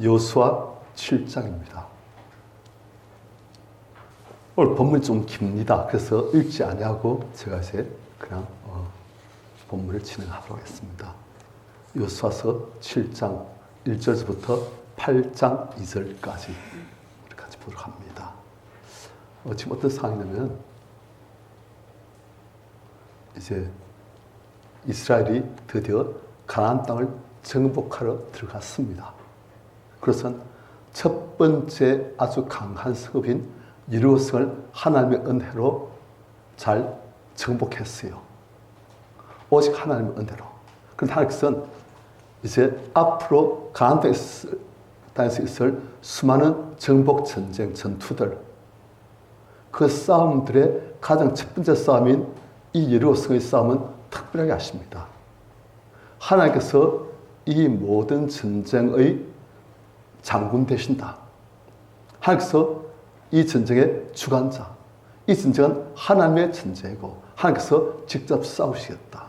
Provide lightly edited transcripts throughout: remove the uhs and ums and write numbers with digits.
여호수아 7장입니다. 오늘 본문이 좀 깁니다. 그래서 읽지 아니하고 제가 이제 그냥 본문을 진행하도록 하겠습니다. 여호수아서 7장 1절부터 8장 2절까지 같이 보도록 합니다. 지금 어떤 상황이냐면 이제 이스라엘이 드디어 가나안 땅을 정복하러 들어갔습니다. 그것은 첫 번째 아주 강한 성읍인 여리고성을 하나님의 은혜로 잘 정복했어요. 오직 하나님의 은혜로. 그런데 하나님께서는 이제 앞으로 가나안 땅에서 있을 수많은 정복 전쟁 전투들, 그 싸움들의 가장 첫 번째 싸움인 이 여리고성의 싸움은 특별하게 하십니다. 하나님께서 이 모든 전쟁의 장군 되신다. 하나님께서 이 전쟁의 주관자, 이 전쟁은 하나님의 전쟁이고 하나님께서 직접 싸우시겠다.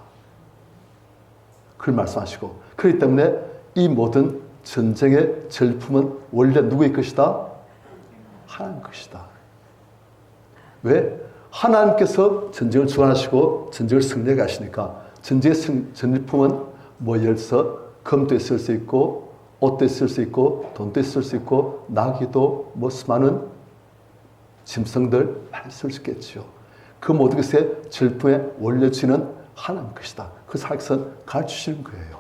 그걸 말씀하시고, 그렇기 때문에 이 모든 전쟁의 절품은 원래 누구의 것이다? 하나님 것이다. 왜? 하나님께서 전쟁을 주관하시고 전쟁을 승리하게 하시니까 전쟁의 전리품은 뭐 예를 들어서 금도 있을 수 있고 옷도 있을 수 있고 돈도 있을 수 있고 나귀도 뭐 수많은 짐승들 많이 쓸 수 있겠죠. 그 모든 것의 절품의 원료지는 하나님 것이다. 그래서 하나님께서 가르치시는 거예요.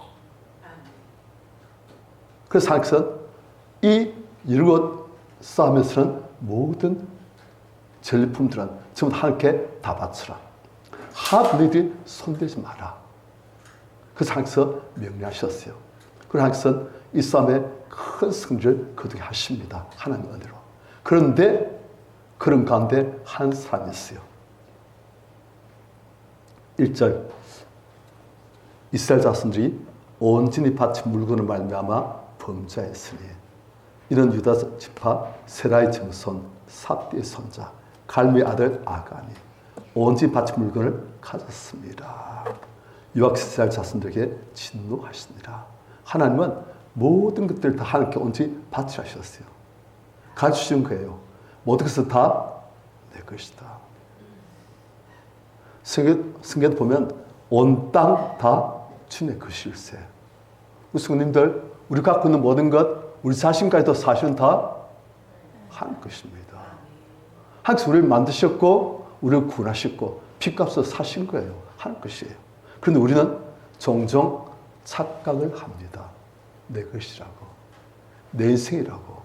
그래서 하나님께서 이 여리고 싸움에서는 모든 전리품들은 전부 하나님께 다 바치라. 너희들이 손대지 마라. 그래서 하나님께서 명령하셨어요. 그리고 하나님께서는 이 싸움에 큰 승리를 거두게 하십니다. 하나님의 은혜로. 그런데 그런 가운데 한 사람이 있어요. 1절 이스라엘 자손들이 온전히 바친 물건을 말미암아 범죄했으니 이는 유다 지파 세라의 정손 삽디의 손자 갈미의 아들 아간이 온전히 바친 물건을 가졌습니다. 유학 이스라엘 자손들에게 진노하시니라. 하나님은 모든 것들을 다 하나님께 온전히 바치셨어요. 가르치신 거예요. 모든 것은 다 내 것이다. 성경에 보면 온 땅 다 주님의 것일세. 우리 성도님들, 우리 갖고 있는 모든 것, 우리 자신까지도 사실은 다 하나님 것입니다. 하나님께서 우리를 만드셨고 우리를 구원하셨고 피값으로 사신 거예요. 하나님 것이에요. 그런데 우리는 종종 착각을 합니다. 내 것이라고, 내 인생이라고,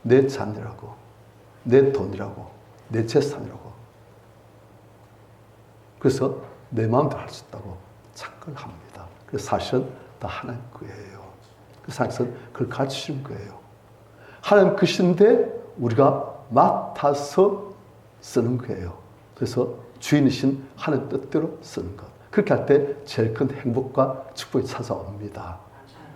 내 자녀라고, 내 돈이라고, 내 재산이라고. 그래서 내 마음대로 할 수 있다고 착각을 합니다. 그래서 사실은 다 하나님 거예요. 그래서 하나님께서 그걸 가르치시는 거예요. 하나님 것인데 우리가 맡아서 쓰는 거예요. 그래서 주인이신 하나님 뜻대로 쓰는 것. 그렇게 할 때 제일 큰 행복과 축복이 찾아옵니다.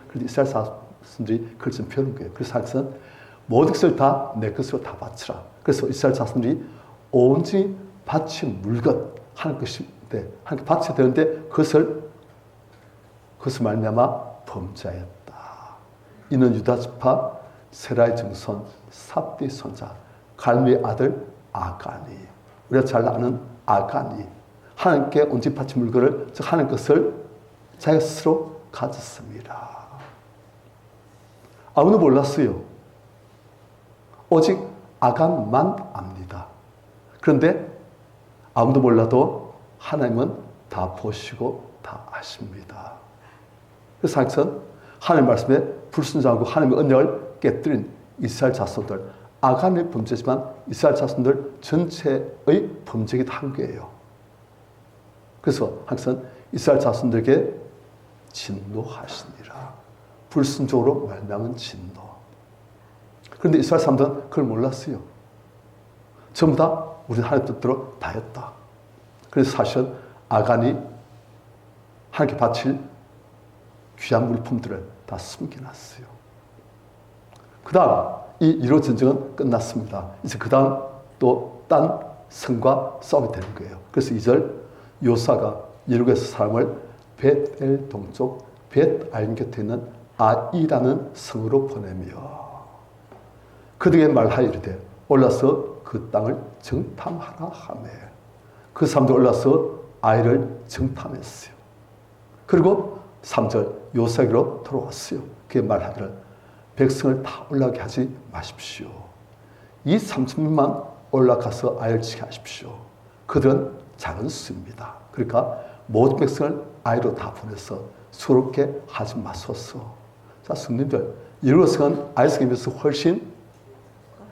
그런데 이스라엘 자손들이 그걸 좀 배우는 거예요. 그래서 하나님께서는 모든 것을 다 내 것으로 다 바치라. 그래서 이스라엘 자손들이 온전히 바친 물건, 하나님 것인데 하나님께 바쳐야 되는데 그것을 말미암아 범죄했다. 이는 유다 지파 세라의 정손 삽디의 손자 갈미의 아들 아간이, 우리가 잘 아는 아간이 하나님께 온전히 바친 물건을, 즉 하나님 것을 자기가 스스로 가졌습니다. 아무도 몰랐어요. 오직 아간만 압니다. 그런데 아무도 몰라도 하나님은 다 보시고 다 아십니다. 그래서 하나님은 하나님의 말씀에 불순종하고 하나님의 언약을 깨뜨린 이스라엘 자손들, 아간의 범죄지만 이스라엘 자손들 전체의 범죄이기도 한 거예요. 그래서 하나님은 이스라엘 자손들에게 진노하시니라. 불순종으로 말미암은 진노. 그런데 이스라엘 사람들은 그걸 몰랐어요. 전부 다 우리 하나님 뜻대로 다 했다. 그래서 사실은 아간이 하나님께 바칠 귀한 물품들을 다 숨겨놨어요. 그 다음 이 1호 전쟁은 끝났습니다. 이제 그 다음 또 딴 성과 싸움이 되는 거예요. 그래서 2절 요사가 여리고에서 사람을 벳엘 동쪽 벳아인 곁에 있는 아이라는 성으로 보내며 그들에게 말하여 이르되 올라서 그 땅을 정탐하라 하매 그 사람들 올라서 아이를 정탐했어요. 그리고 3절 요사기로 돌아왔어요. 그게 말하기를 백성을 다 올라가게 하지 마십시오. 이 3,000명만 올라가서 아이를 지게 하십시오. 그들은 작은 수입니다. 그러니까 모든 백성을 아이로 다 보내서 수롭게 하지 마소서. 자, 성님들, 예루살렘은 아이성에 비해서 훨씬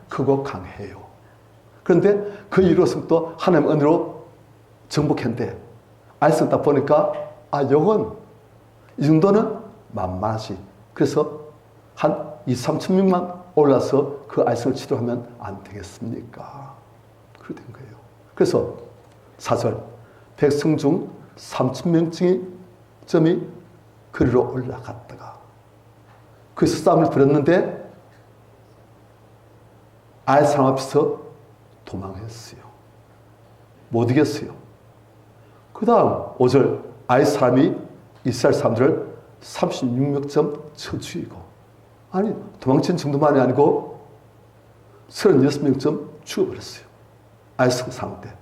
크고 강해요. 그런데 그 예루살렘도 하나님 은혜로 정복했는데 아이성 딱 보니까 이건 이 정도는 만만하지. 그래서 한 2,000~3,000 명만 올라서 그 아이성을 치료하면 안 되겠습니까? 그렇게 된 거예요. 그래서 4절 백성 중 3,000명쯤이 그리로 올라갔다가 그래서 싸움을 벌였는데 아이 사람 앞에서 도망했어요. 못 이겼어요. 그 다음 5절 아이 사람이 이스라엘 사람들을 36명쯤 쳐 죽이고 아니 도망친 정도만이 아니고 36명쯤 죽어버렸어요. 아이성 상대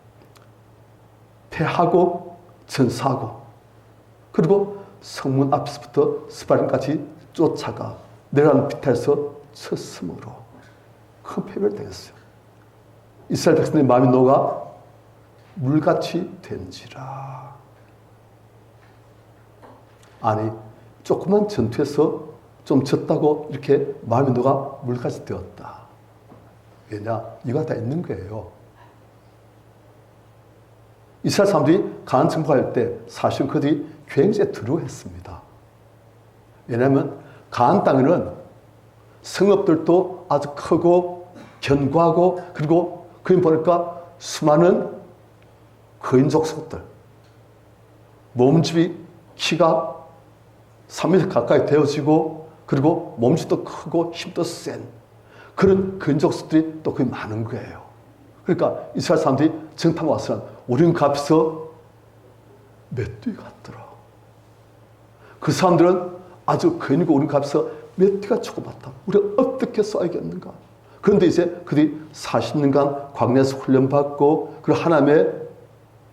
패하고 전사하고 그리고 성문 앞에서부터 스바림까지 쫓아가 내려가는 비탈에서 쳤으므로 큰 패배를 당했어요. 이스라엘 백성들의 마음이 녹아 물같이 된지라. 아니 조그만 전투에서 좀 졌다고 이렇게 마음이 녹아 물같이 되었다. 왜냐? 이거 다 있는 거예요. 이스라엘 사람들이 가나안 정복할 때 사실 그들이 굉장히 두려워했습니다. 왜냐하면 가나안 땅에는 성읍들도 아주 크고 견고하고 그리고 거기 보니까 수많은 거인족 속들 몸집이 키가 3m 가까이 되어지고 그리고 몸집도 크고 힘도 센 그런 거인족 속들이 또 거기 많은 거예요. 그러니까 이스라엘 사람들이 정탐 와서는 우리는 그 앞에서 몇 뒤 갔더라. 그 사람들은 아주 거인이고 우리는 그 앞에서 몇 뒤가 조그맣다. 우리가 어떻게 써야겠는가. 그런데 이제 그들이 40년간 광야에서 훈련받고 그리고 하나님의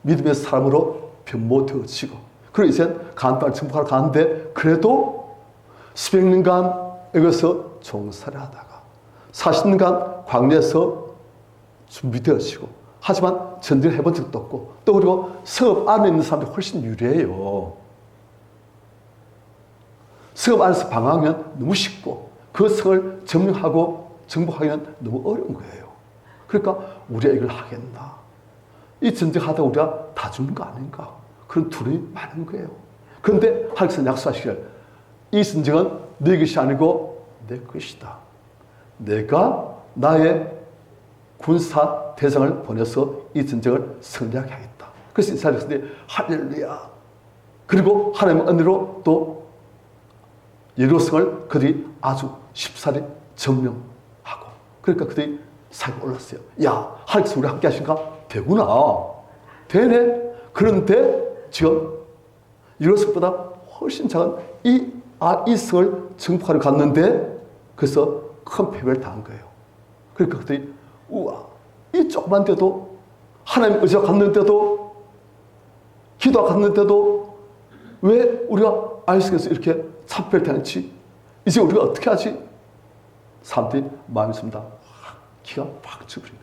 믿음의 사람으로 변모되어지고 그리고 이제 가나안 땅을 정복하러 가는데 그래도 수백 년간 여기서 종살이 하다가 40년간 광야에서 준비되어지고 하지만 전쟁을 해본 적도 없고 또 그리고 성읍 안에 있는 사람들이 훨씬 유리해요. 성읍 안에서 방황하면 너무 쉽고 그 성을 점령하고 정복하기는 너무 어려운 거예요. 그러니까 우리가 이걸 하겠나? 이 전쟁하다 우리가 다 죽는 거 아닌가? 그런 두려움이 많은 거예요. 그런데 하나님께서 약속하시기를 이 전쟁은 네 것이 아니고 내 것이다. 내가 나의 군사 대장을 보내서 이 전쟁을 승리하게 하겠다. 그래서 이스라엘 백성들이 할렐루야. 그리고 하나님의 은혜로 또 예루살렘을 그들이 아주 쉽사리 점령하고 그러니까 그들이 사역에 올랐어요. 야, 하나님께서 우리 함께 하신가? 되구나. 되네. 그런데 지금 예루살렘보다 훨씬 작은 이 성을 정복하러 갔는데 그래서 큰 패배를 당한 거예요. 그러니까 그들이 우와, 이 조그만 데도 하나님 의지가 갔는데도 기도가 갔는데도 왜 우리가 아이성에서 이렇게 참패를 당했지? 이제 우리가 어떻게 하지? 사람들이 마음이 있습니다. 기가 팍 쳐버려요.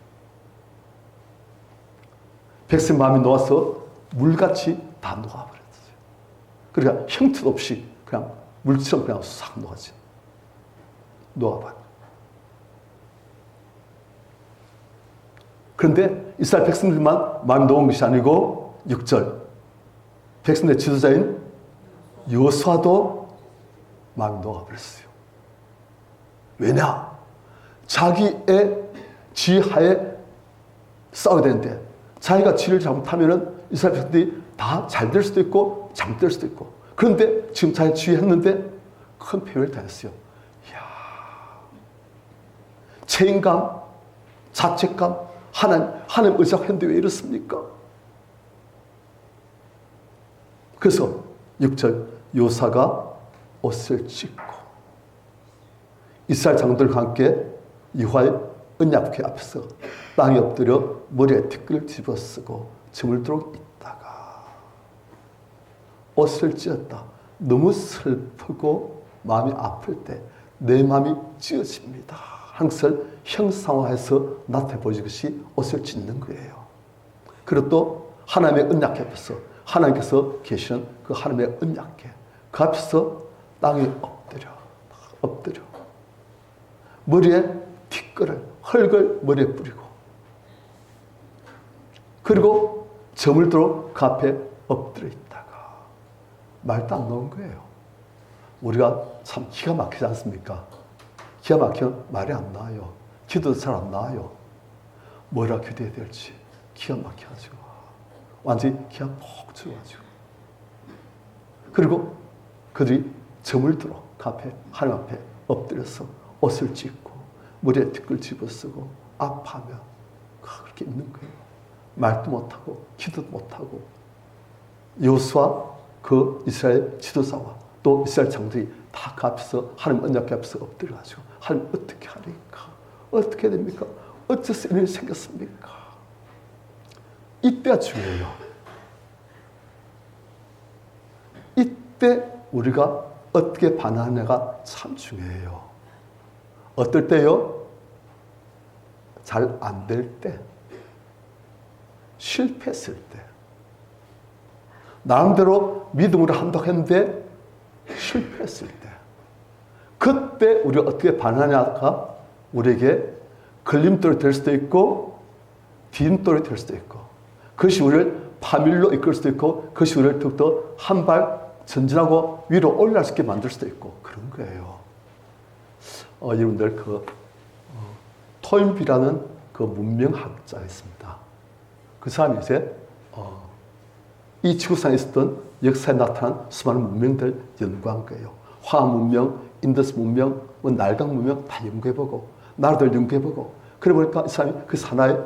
백성 마음이 녹아서 물같이 다 녹아버렸어요. 그러니까 형태도 없이 그냥 물처럼 그냥 싹 녹아지. 녹아버려. 그런데 이스라엘 백성들만 마음이 녹은 것이 아니고 6절 백성들의 지도자인 여호수아도 마음이 녹아버렸어요. 왜냐? 자기의 지하에 싸워야 되는데 자기가 지를 잘못하면 이스라엘 백성들이 다 잘 될 수도 있고 잘못될 수도 있고 그런데 지금 자기 지휘했는데 큰 패배를 당했어요. 이야, 책임감, 자책감, 하나님 의지가 했는데 왜 이렇습니까? 그래서 6절 요사가 옷을 찢고 이스라엘 장로들과 함께 여호와의 언약궤 앞에서 땅에 엎드려 머리에 티끌을 집어쓰고 저물도록 있다가 옷을 찢었다. 너무 슬프고 마음이 아플 때 내 마음이 찢어집니다. 항상 형상화해서 나타내 보이는 것이 옷을 찢는 거예요. 그리고 또 하나님의 언약궤 앞에서 하나님께서 계시는 그 하나님의 언약궤 그 앞에서 땅에 엎드려 머리에 티끌을 흙을 머리에 뿌리고 그리고 저물도록 그 앞에 엎드려 있다가 말도 안 나온 거예요. 우리가 참 기가 막히지 않습니까? 기가 막히면 말이 안 나와요. 기도도 잘 안 나와요. 뭐라 기도해야 될지 기가 막혀가지고 완전히 기가 푹 들어가지고 그리고 그들이 저물도록 그 앞에 하나님 앞에 엎드려서 옷을 찢고 머리에 티끌 집어쓰고 아파하며 그렇게 있는 거예요. 말도 못하고 기도도 못하고 여호수아 그 이스라엘 지도자와 또 이스라엘 장들이 다 그 앞에서 하나님 언약궤 앞에서 엎드려가지고 하나님 어떻게 하니까 어떻게 됩니까? 어째서 이런 일이 생겼습니까? 이때가 중요해요. 이때 우리가 어떻게 반응하느냐가 참 중요해요. 어떨 때요? 잘 안 될 때, 실패했을 때, 나름대로 믿음으로 한다고 했는데 실패했을 때, 그때 우리가 어떻게 반응하냐가 우리에게 걸림돌이 될 수도 있고 디딤돌이 될 수도 있고 그것이 우리를 파멸로 이끌 수도 있고 그것이 우리를 더욱더 한 발 전진하고 위로 올라갈 수 있게 만들 수도 있고 그런 거예요. 여러분들 토인비라는 그 문명학자가 있습니다. 그 사람이 이제 이 지구상에 있었던 역사에 나타난 수많은 문명들 연구한 거예요. 화학 문명, 인더스 문명, 날강 문명 다 연구해보고 나라들 연구해보고 그래 보니까 이 사람이 그 산하에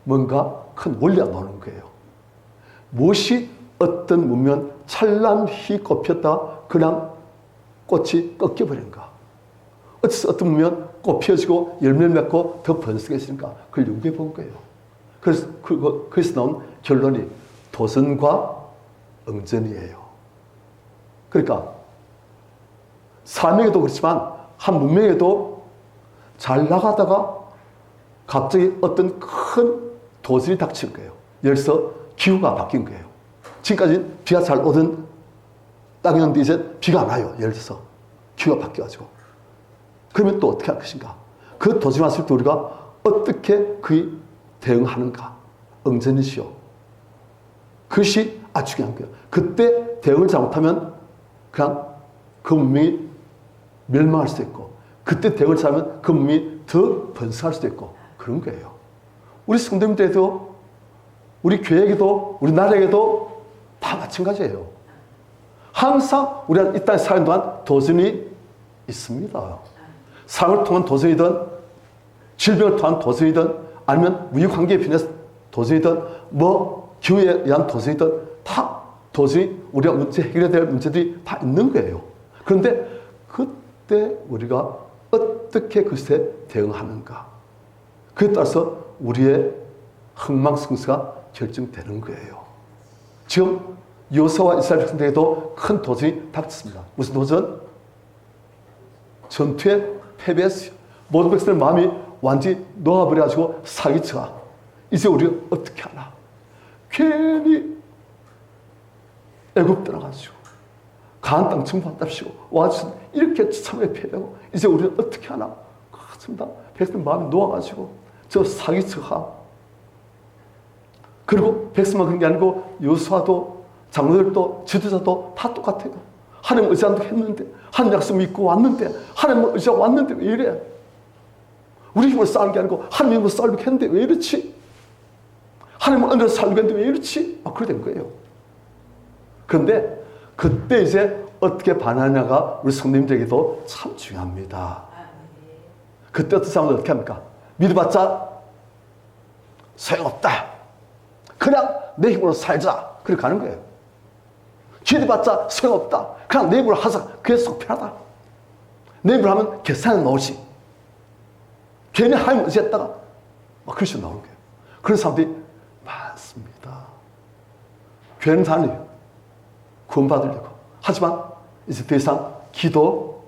뭔가 큰 원리가 나오는 거예요. 무엇이 어떤 문명은 찬란히 꽃폈다 그냥 꽃이 꺾여버린가. 어째서 어떤 문명은 꽃 피어지고 열매를 맺고 더 번성했으니까 그걸 연구해 본 거예요. 그래서 나온 결론이 도전과 응전이에요. 그러니까 사명에도 그렇지만 한 문명에도 잘 나가다가 갑자기 어떤 큰 도전이 닥친 거예요. 예를 들어서 기후가 바뀐 거예요. 지금까지 비가 잘 오던 땅이었는데 이제 비가 안 와요. 예를 들어서 기후가 바뀌어가지고 그러면 또 어떻게 할 것인가? 그 도전이 왔을 때 우리가 어떻게 그에 대응하는가? 응전이시오. 그것이 아주 중요한 거예요. 그때 대응을 잘못하면 그냥 그 문명이 멸망할 수도 있고 그때 대응을 잘하면 그 문명이 더 번성할 수도 있고 그런 거예요. 우리 성도님들에도 우리 교회에게도 우리 나라에게도 다 마찬가지예요. 항상 우리가 이 땅에 사는 동안 도전이 있습니다. 삶을 통한 도전이든 질병을 통한 도전이든 아니면 우유관계에 비롯해서 도전이든 뭐 기후에 의한 도전이든 다 도전이 우리가 문제 해결해야 될 문제들이 다 있는 거예요. 그런데 그때 우리가 어떻게 그것에 대응하는가 그에 따라서 우리의 흥망성쇠가 결정되는 거예요. 지금 여호수아와 이스라엘 백성들에게도 큰 도전이 닥쳤습니다. 무슨 도전? 전투에 패배했어요. 모든 백성들 마음이 완전히 녹아버려가지고 사기쳐가. 이제 우리가 어떻게 하나? 괜히 애굽 떠나가지고 가나안 땅 정복한답시고 와서 이렇게 참에 패배하고 이제 우리는 어떻게 하나? 그렇습니다. 백성들 마음이 녹아가지고 저 사기쳐가. 그리고 백성만 그런 게 아니고 여호수아도 장로들도 지도자도 다 똑같아요. 하나님 의지한다고 했는데 하나님 약속 믿고 왔는데 하나님 의지하고 왔는데 왜 이래? 우리 힘으로 싸우는 게 아니고 하나님 힘으로 싸우려고 했는데 왜 이렇지? 하나님은 은혜로 살려고 했는데 왜 이렇지? 그래 된 거예요. 그런데 그때 이제 어떻게 반하냐가 우리 성도님들에게도 참 중요합니다. 그때 어떤 사람은 어떻게 합니까? 믿어봤자 소용없다. 그냥 내 힘으로 살자. 그렇게 가는 거예요. 기도해봤자 소용없다. 그냥 내 힘으로 하자. 그게 속 편하다. 내 힘으로 하면 계산은 나오지. 괜히 하나님 의지했다가 막 그리스도 나오는 거예요. 그런 사람들이 많습니다. 교회는 다녀요. 구원받으려고. 하지만 이제 더 이상 기도,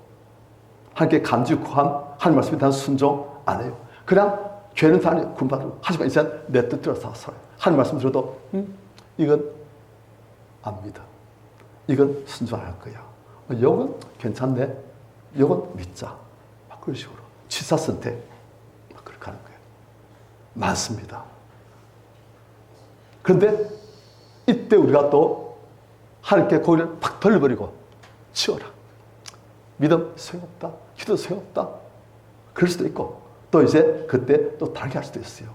하나님께 간증 구함, 하나님 말씀에 대한 순종 안 해요. 그냥 교회는 다녀요. 구원받으려고. 하지만 이제 내 뜻대로 다 살아요. 하나님 말씀 들어도 이건 안 믿어. 이건 순종할 거야. 이건 괜찮네. 이건 믿자. 막 그런 식으로. 취사 선택. 막 그렇게 하는 거예요. 많습니다. 그런데 이때 우리가 또 하나님께 고개를 팍 돌려버리고 치워라. 믿음 소용없다. 기도 소용없다. 그럴 수도 있고 또 이제 그때 또 다르게 할 수도 있어요.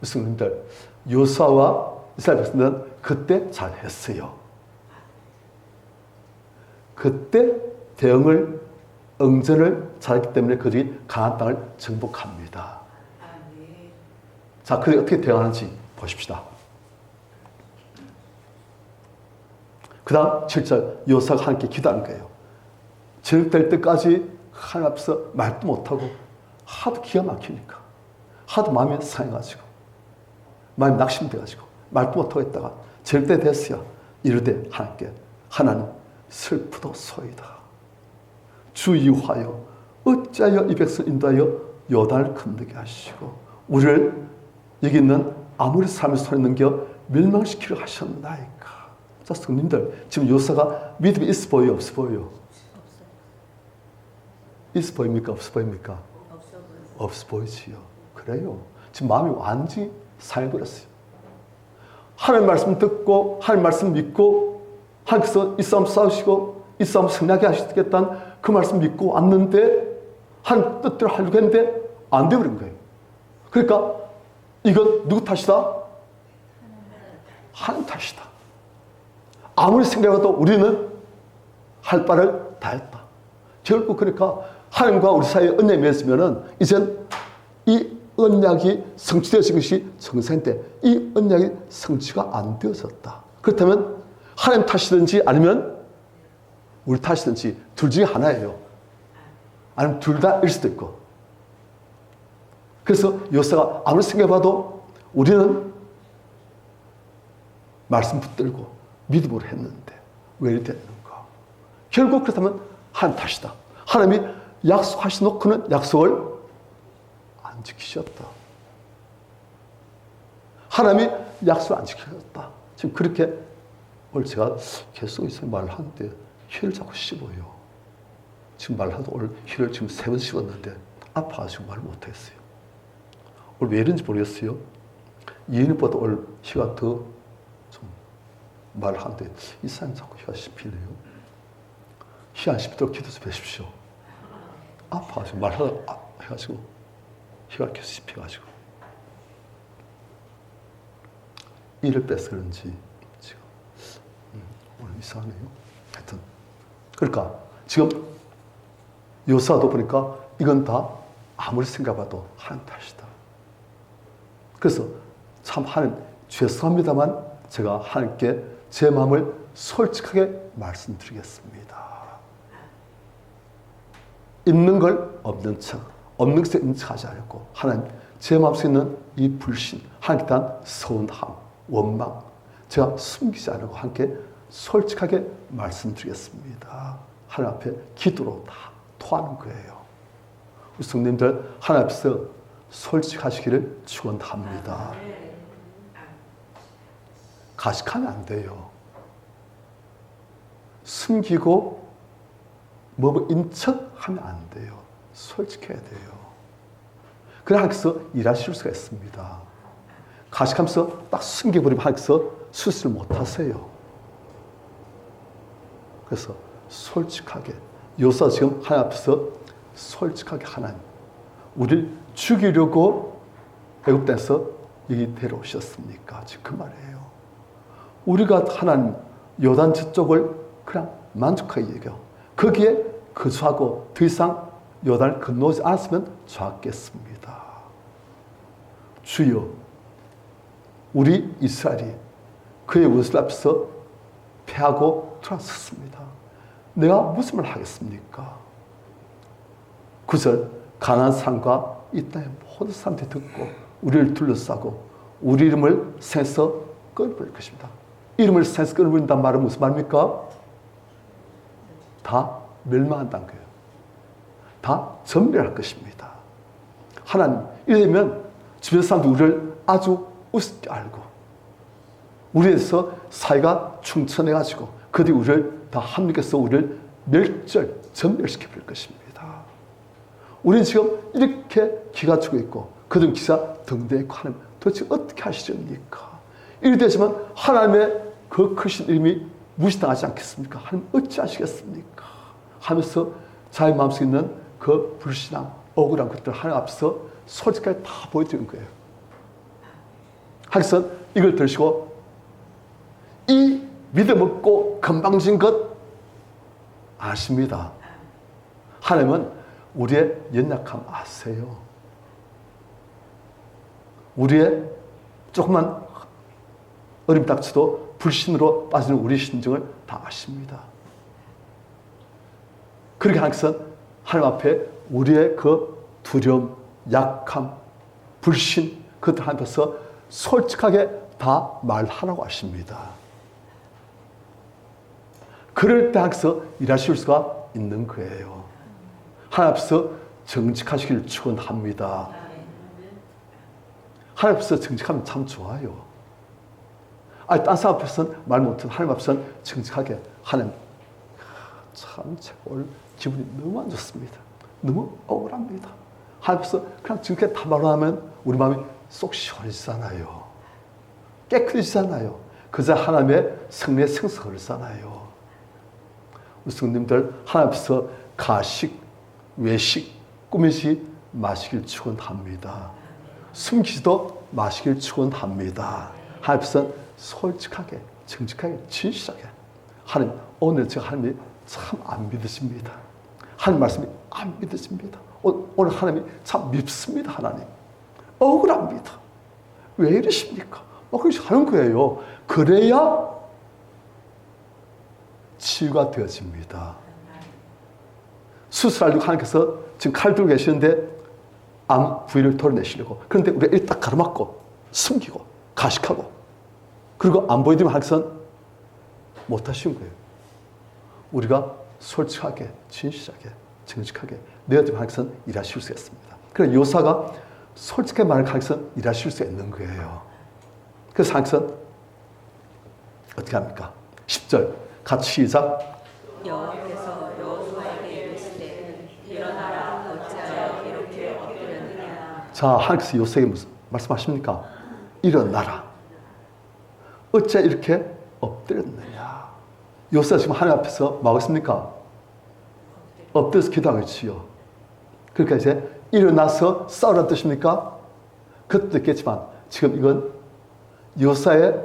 성도님들, 요수아와 이스라엘 백성들은 그때 잘했어요. 그때 대응을, 응전을 잘했기 때문에 그들이 가나안 땅을 정복합니다. 자, 그들이 어떻게 대응하는지 보십시다. 그 다음 7절 요사가 하나님께 기도하는 거예요. 저녁될 때까지 하나님 앞에서 말도 못하고 하도 기가 막히니까 하도 마음이 상해가지고 마음이 낙심돼가지고 말도 못하고 있다가 저녁 때 됐어요. 이르되 하나님께 하나님 슬프도소이다. 주 이호하여 어찌하여 이 백성 인도하여 요단을 건너게 하시고 우리를 여기 있는 아무리 삶의 손에 넘겨 멸망시키려 하셨나이까. 자, 성님들 지금 요사가 믿음이 있어 보여요? 없어 보여요? 있어 보입니까? 없어 보입니까? 없어 보이지요. 그래요. 지금 마음이 완전히 상해버렸어요. 하나님 말씀 듣고 하나님 말씀 믿고 하나님께서 이 싸움 싸우시고 이 싸움 승리하게 하시겠다는 그 말씀 믿고 왔는데 하나님 뜻대로 하려고 했는데 안 되버린 거예요. 그러니까 이건 누구 탓이다? 하나님 탓이다. 아무리 생각해도 우리는 할 바를 다 했다. 결국 그러니까 하나님과 우리 사이에 언약이 맺으면은 이젠 이 언약이 성취되어진 것이 정상인데 이 언약이 성취가 안 되어졌다. 그렇다면 하나님 탓이든지 아니면 우리 탓이든지 둘 중에 하나예요. 아니면 둘 다일 수도 있고. 그래서 요사가 아무리 생각해봐도 우리는 말씀 붙들고 믿음으로 했는데 왜 이렇게 되는가. 결국 그렇다면 하나님 탓이다. 하나님이 약속하셔놓고는 약속을 안 지키셨다. 하나님이 약속을 안 지키셨다. 지금 그렇게 오늘 제가 계속 있어요. 말을 하는데 혀를 자꾸 씹어요. 지금 말하도 오늘 혀를 지금 3번 씹었는데 아파가지고 말을 못했어요. 오늘 왜 이런지 모르겠어요. 예인보다 오늘 혀가 더 좀 말을 하는데 이 사람이 자꾸 혀가 씹히네요. 혀 안 씹도록 기도 좀 해주십시오. 아파가지고 말하다 해가지고 혀가 계속 씹혀가지고 이를 뺏어 그런지 지금 오늘 이상하네요. 하여튼 그러니까 지금 요사도 보니까 이건 다 아무리 생각해봐도 하나님 탓이다. 그래서 참 하나님 죄송합니다만 제가 하나님께 제 마음을 솔직하게 말씀드리겠습니다. 있는 걸 없는 척, 없는 것에 있는 척 하지 않고 하나님 제 마음속에 있는 이 불신, 하나님께 대한 서운함, 원망 제가 숨기지 않고 함께 솔직하게 말씀드리겠습니다. 하나님 앞에 기도로 다 토하는 거예요. 우리 성도님들 하나님 앞에서 솔직하시기를 축원합니다. 가식하면 안 돼요. 숨기고 뭐 인척하면 안 돼요. 솔직해야 돼요. 그래 하나님께서 일하실 수가 있습니다. 가식하면서 딱 숨겨버리면 하나님께서 수술을 못하세요. 그래서 솔직하게 요사 지금 하나님 앞에서 솔직하게 하나님 우리를 죽이려고 애굽 땅에서 여기 데려오셨습니까? 지금 그 말이에요. 우리가 하나님 요단 저쪽을 그냥 만족하게 얘기해요. 거기에 거주하고 더 이상 요단을 건너지 않았으면 좋았겠습니다. 주여 우리 이스라엘이 그의 원수 앞에서 패하고 돌아섰습니다. 내가 무슨 말 하겠습니까? 9절 가나안 산과 이 땅의 모든 사람들이 듣고 우리를 둘러싸고 우리 이름을 생에서 끊어버릴 것입니다. 이름을 생에서 끊어버린다는 말은 무슨 말입니까? 다 멸망한다는 거예요. 다 전멸할 것입니다. 하나님, 이러면 주변 사람들 우리를 아주 우습게 알고 우리에서 사이가 충천해가지고 그들이 우리를 다 합력해서 우리를 전멸시켜버릴 것입니다. 우리는 지금 이렇게 기가 죽어 있고 그들은 기사 등대에 있고 하나님 도대체 어떻게 하시렵니까? 이리 되지만 하나님의 그 크신 이름이 무시당하지 않겠습니까? 하나님 어찌하시겠습니까? 하면서 자기 마음속에 있는 그 불신앙, 억울한 것들 하나님 앞에서 솔직하게 다 보여드리는 거예요. 하나님께서 이걸 들으시고 이 믿음 없고 건방진 것 아십니다. 하나님은 우리의 연약함 아세요. 우리의 조금만 어림 닥쳐도 불신으로 빠지는 우리의 심정을 다 아십니다. 그렇게 하나님께서 하나님 앞에 우리의 그 두려움, 약함, 불신 그것들 하나님 앞에서 솔직하게 다 말하라고 하십니다. 그럴 때 하나님께서 일하실 수가 있는 거예요. 하나님 앞에서 정직하시길 축원합니다. 하나님 앞에서 정직하면 참 좋아요. 아니, 딴 사람 앞에서는 말 못해도 하나님 앞에서는 정직하게 하나님 참 제가 오늘 기분이 너무 안 좋습니다. 너무 억울합니다. 하나님 앞에서 그냥 정직하게 다 말하면 우리 마음이 쏙 시원해지잖아요. 깨끗해지잖아요. 그저 하나님의 성례의 성성을 하잖아요. 우리 성님들 하나님 앞에서 가식, 외식, 꾸미지 마시길 축원합니다. 숨기지도 마시길 축원합니다. 하나님 앞에서 솔직하게, 정직하게, 진실하게 하나님, 오늘 제가 하나님이 참 안 믿으십니다. 하나님 말씀이 안 믿으십니다. 오늘 하나님이 참 밉습니다. 하나님 억울합니다. 왜 이러십니까? 그렇게 하는 거예요. 그래야 치유가 되어집니다. 수술하려고 하나님께서 지금 칼 들고 계시는데 암 부위를 도려내시려고. 그런데 우리가 이렇게 딱 가로막고 숨기고 가식하고 그리고 안 보여드리면 하나님께서는 못하시는 거예요. 우리가 솔직하게 진실하게 정직하게 내어드리면 하나님께서는 일하실 수 있습니다. 그래서 요사가 솔직하게 말하면 하나님께서는 일하실 수 있는 거예요. 그래서 하나님께서는 어떻게 합니까? 10절 같이 시작. 여호와께서 여호수아에게 이르시되 일어나라 어찌하여 이렇게 엎드렸느냐. 자, 하나님께서 요셉에게 무슨 말씀하십니까? 일어나라. 어찌 이렇게 엎드렸느냐. 요셉 지금 하나님 앞에서 뭐하고 있습니까? 엎드려서 기도하고 있지요. 그러니까 이제 일어나서 싸우라는 뜻입니까? 그것도 있겠지만 지금 이건 요사의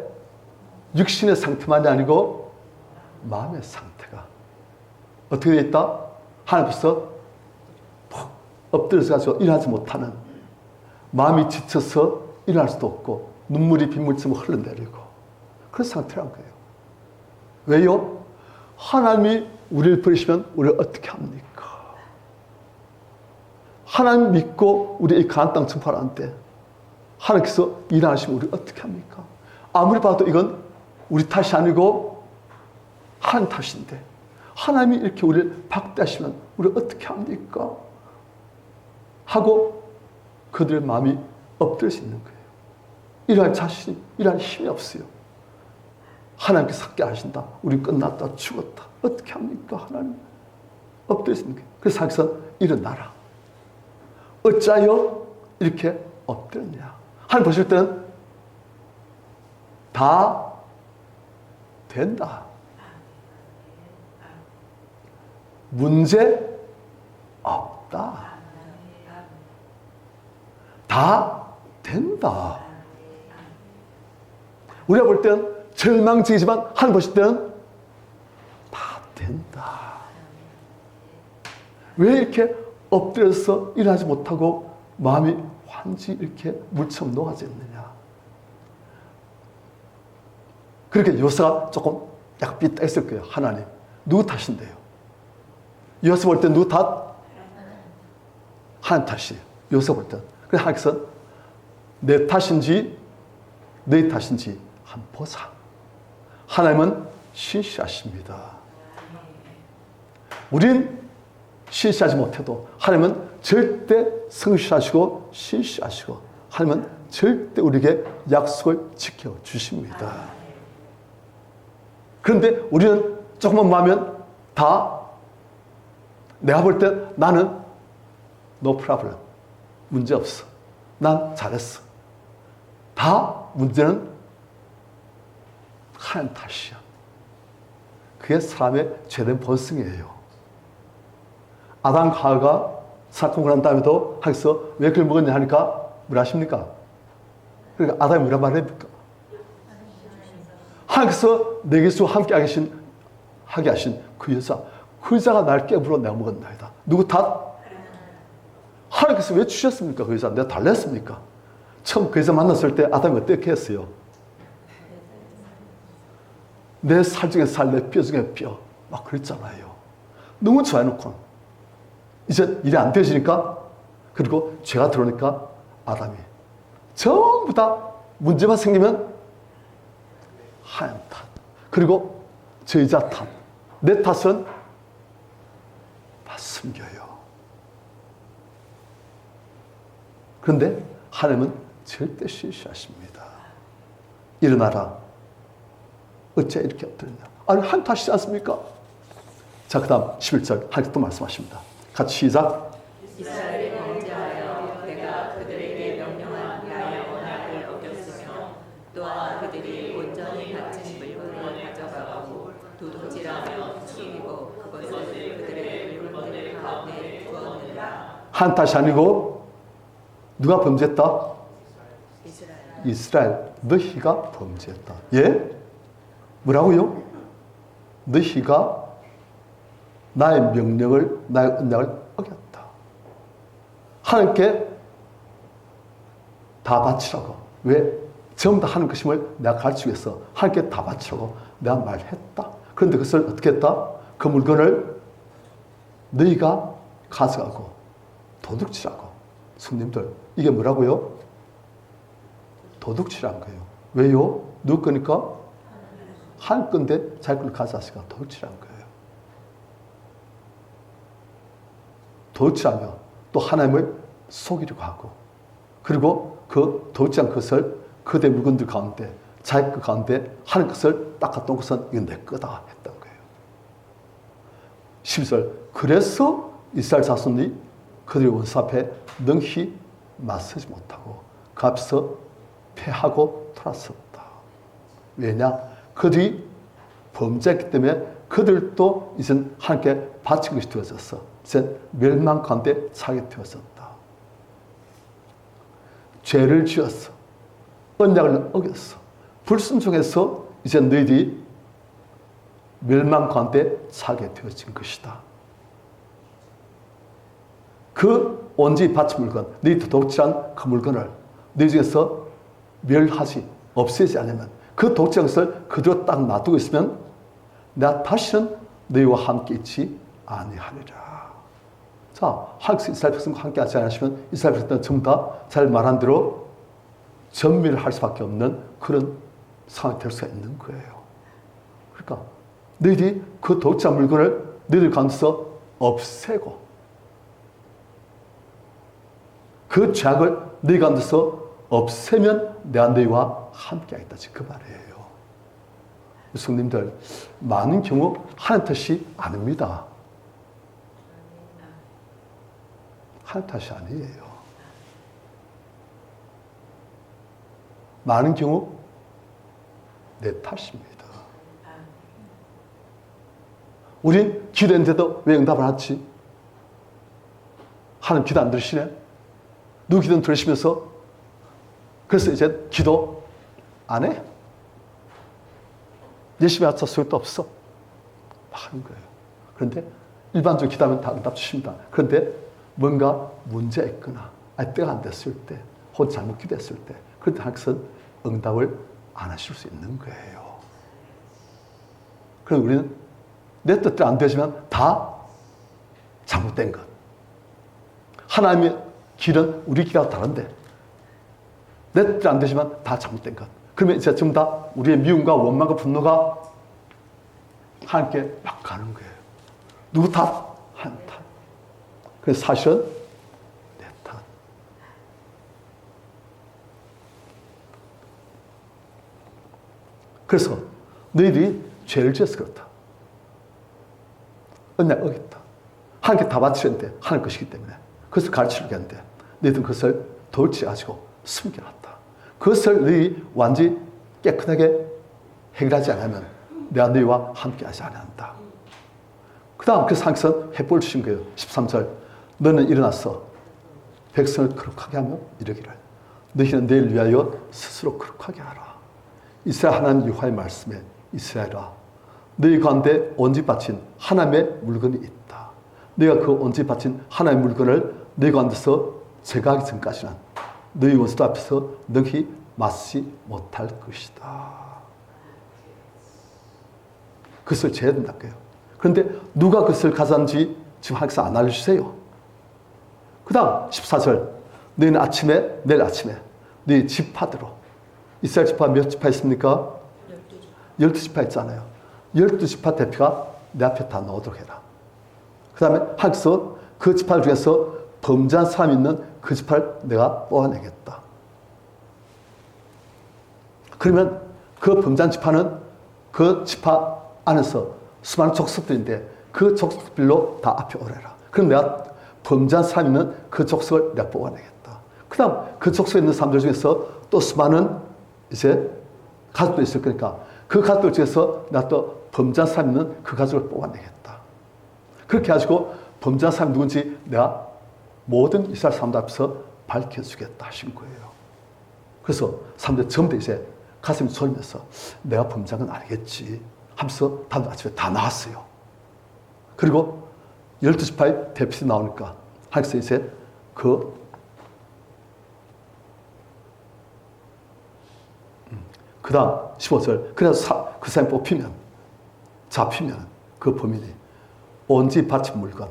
육신의 상태만이 아니고 마음의 상태가 어떻게 되어 있다? 하나님 앞에서 푹 엎드려서 가지고 일하지 못하는 마음이 지쳐서 일할 수도 없고 눈물이 빗물처럼 흘러내리고 그런 상태란 거예요. 왜요? 하나님이 우리를 버리시면 우리를 어떻게 합니까? 하나님 믿고 우리 이 가나안 땅 정복하는데 하나님께서 일하시면 우리 어떻게 합니까? 아무리 봐도 이건 우리 탓이 아니고 하나님 탓인데 하나님이 이렇게 우리를 박대하시면 우리 어떻게 합니까? 하고 그들의 마음이 엎드릴 수 있는 거예요. 일할 자신이, 일할 힘이 없어요. 하나님께서 함께 하신다. 우리 끝났다. 죽었다. 어떻게 합니까? 하나님 엎드릴 수 있는 거예요. 그래서 하나님께서 일어나라. 어찌하여 이렇게 엎드렸냐. 하나님 보실 때는 다 된다. 문제 없다. 다 된다. 우리가 볼 때는 절망적이지만 하나님 보실 때는 다 된다. 왜 이렇게 엎드려서 일하지 못하고 마음이 완전히 이렇게 물처럼 녹아져 있느냐. 그렇게 요사가 조금 약간 삐딱했을 거예요. 하나님 누구 탓인데요? 요사 볼 때 누구 탓? 하나님 탓이에요. 요새 볼 때. 그래서 하나님께서 내 탓인지 너희 탓인지 한번 보자. 하나님은 신실하십니다. 우린 신실하지 못해도 하나님은 절대 성실하시고 신실하시고 하나님은 절대 우리에게 약속을 지켜주십니다. 그런데 우리는 조금만 마면 다 내가 볼 때 나는 no problem. 문제 없어. 난 잘했어. 다 문제는 하나님 탓이야. 그게 사람의 죄된 본성이에요. 아담과 하와가 사건을 한 다음에도 하나님께서 왜 그걸 먹었냐 하니까 뭐라 하십니까? 그러니까 아담이 뭐라 말합니까? 하나님께서 내게서 함께 하게 하신 그 여자가 날 깨물어 내가 먹었나이다. 누구 탓? 하나님께서 왜 주셨습니까? 그 여자 내가 달랬습니까? 처음 그 여자 만났을 때 아담이 어떻게 했어요? 내 살 중에 살, 내 뼈 중에 뼈 막 그랬잖아요. 너무 좋아해놓고 이제 일이 안 되어지니까 그리고 죄가 들어오니까 아담이 전부 다 문제만 생기면 하나님 탓 그리고 저 여자 탓 내 탓은 다 숨겨요. 그런데 하나님은 절대 신실하십니다. 일어나라. 어째 이렇게 엎드렸냐. 아니 하나님 탓이지 않습니까? 자, 그 다음 11절 하나님께서 또 말씀하십니다. 같이 시작. 이스라엘이 범죄하여 내가 그들에게 명령한 나의 언약을 어겼으며 또한 그들이 온전히 바친 물건을 가져가고 도둑질하며 죽이고 그것을 그들의 물건들 가운데 두었느니라. 하나님 탓이 아니고 누가 범죄했다? 이스라엘. 이스라엘 너희가 범죄했다. 예? 뭐라고요? 너희가 나의 명령을 나의 언약을 어겼다. 하나님께 다 바치라고. 왜? 전부 다 하나님 것임을 내가 가르치기 위해서 하나님께 다 바치라고 내가 말했다. 그런데 그것을 어떻게 했다? 그 물건을 너희가 가져가고 도둑질하고. 성님들 이게 뭐라고요? 도둑질한 거예요. 왜요? 누구 거니까? 하나님 건데 자기 걸 가져가시니까 도둑질한 거예요. 도둑질하며 또 하나님을 속이려고 하고 그리고 그 도둑질한 것을 그대 물건들 가운데 자기 것 가운데 하나님 것을 딱 갖다 놓은 것은 이건 내 거다 했던 거예요. 12절 그래서 이스라엘 자손이 그들의 원수 앞에 능히 맞서지 못하고 그 앞에서 패하고 돌아섰다. 왜냐? 그들이 범죄했기 때문에 그들도 이제 하나님께 바친 것이 되어졌어. 이제 멸망 가운데 차게 되어졌다. 죄를 지었어. 언약을 어겼어. 불순종해서 이제 너희들이 멸망 가운데 차게 되어진 것이다. 그 온전히 바친 물건, 너희들 독질한 그 물건을 너희 중에서 멸하지, 없애지 않으면 그 독질한 것을 그대로 딱 놔두고 있으면 내가 다시는 너희와 함께 있지 아니하리라. 자, 하나님께서 이스라엘 백성과 함께 하지 않으시면 이스라엘 백성들은 전부 다 잘 말한 대로 전멸할 수밖에 없는 그런 상황이 될 수가 있는 거예요. 그러니까 너희들이 그 독질한 물건을 너희들 가운데서 없애고 그 죄악을 너희 가운데서 없애면 내가 너희와 함께 하겠다. 그 말이에요. 성님들 많은 경우 하나님 탓이 아닙니다. 하나님 탓이 아니에요. 많은 경우 내 탓입니다. 우린 기도했는데도 왜 응답을 안 하지? 하나님 기도 안 들으시네? 누구 기도 들으시면서 그래서 이제 기도 안 해? 열심히 하자 소용도 없어. 하는 거예요. 그런데 일반적으로 기도하면 다 응답 주십니다. 그런데 뭔가 문제가 있거나 때가 안 됐을 때 혹은 잘못 기도했을 때 그럴 때 하나님께서 응답을 안 하실 수 있는 거예요. 그럼 우리는 내 뜻대로 안 되지만 다 잘못된 것. 하나님의 길은 우리 길하고 다른데 내 뜻이 안 되지만 다 잘못된 것. 그러면 이제 전부 다 우리의 미움과 원망과 분노가 하나님께 막 가는 거예요. 누구 탓? 한 탓. 그래서 사실은 내 탓. 그래서 너희들이 죄를 지어서 그렇다. 언약 어겼다. 하나님께 다 바치는데 하나님 것이기 때문에 그것을 가르치려고 했는데 너희들은 그것을 돌치가지고 숨겨놨다. 그것을 너희 완전히 깨끗하게 해결하지 않으면 내가 너희와 함께 하지 않는다. 그 다음 그래서 하나님께서 해법을 주신 거예요. 13절 너는 일어나서 백성을 거룩하게 하며 이르기를 너희는 내일 위하여 스스로 거룩하게 하라. 이스라엘 하나님 여호와의 말씀에 이스라엘아 너희 가운데 온전히 바친 하나님의 물건이 있다. 너희가 그 온전히 바친 하나님의 물건을 너희 가운데서 제거하기 전까지는 너희 원수들 앞에서 능히 맞지 못할 것이다. 그것을 재야 된다는 거예요. 그런데 누가 그것을 가져왔는지 지금 하나님께서 안 알려주세요. 그 다음 14절 너희는 아침에 내일 아침에 너희 지파대로 이스라엘 지파 몇 지파 있습니까? 12지파 있잖아요. 12지파 대표가 내 앞에 다 넣어도록 해라. 그 다음에 하나님께서 그 지파 중에서 범죄한 사람이 있는 그 지파를 내가 뽑아내겠다. 그러면 그 범죄한 지파는 그 지파 안에서 수많은 족속들인데 그 족속들로 다 앞에 오래라. 그럼 내가 범죄한 사람이 있는 그 족속을 내가 뽑아내겠다. 그 다음 그 족속에 있는 사람들 중에서 또 수많은 이제 가족도 있을 거니까 그 가족들 중에서 내가 또 범죄한 사람이 있는 그 가족을 뽑아내겠다. 그렇게 해가지고 범죄한 사람이 누군지 내가 모든 이스라엘 사람들 앞에서 밝혀주겠다 하신 거예요. 그래서 사람들 전부 이제 가슴이 졸면서 내가 범죄한 건 알겠지 하면서 다음 아침에 다 나왔어요. 그리고 12지파의 대표들이 나오니까 하나님께서 이제 그 다음 15절 그래서 그 사람이 뽑히면 잡히면 그 범인이 온전히 바친 물건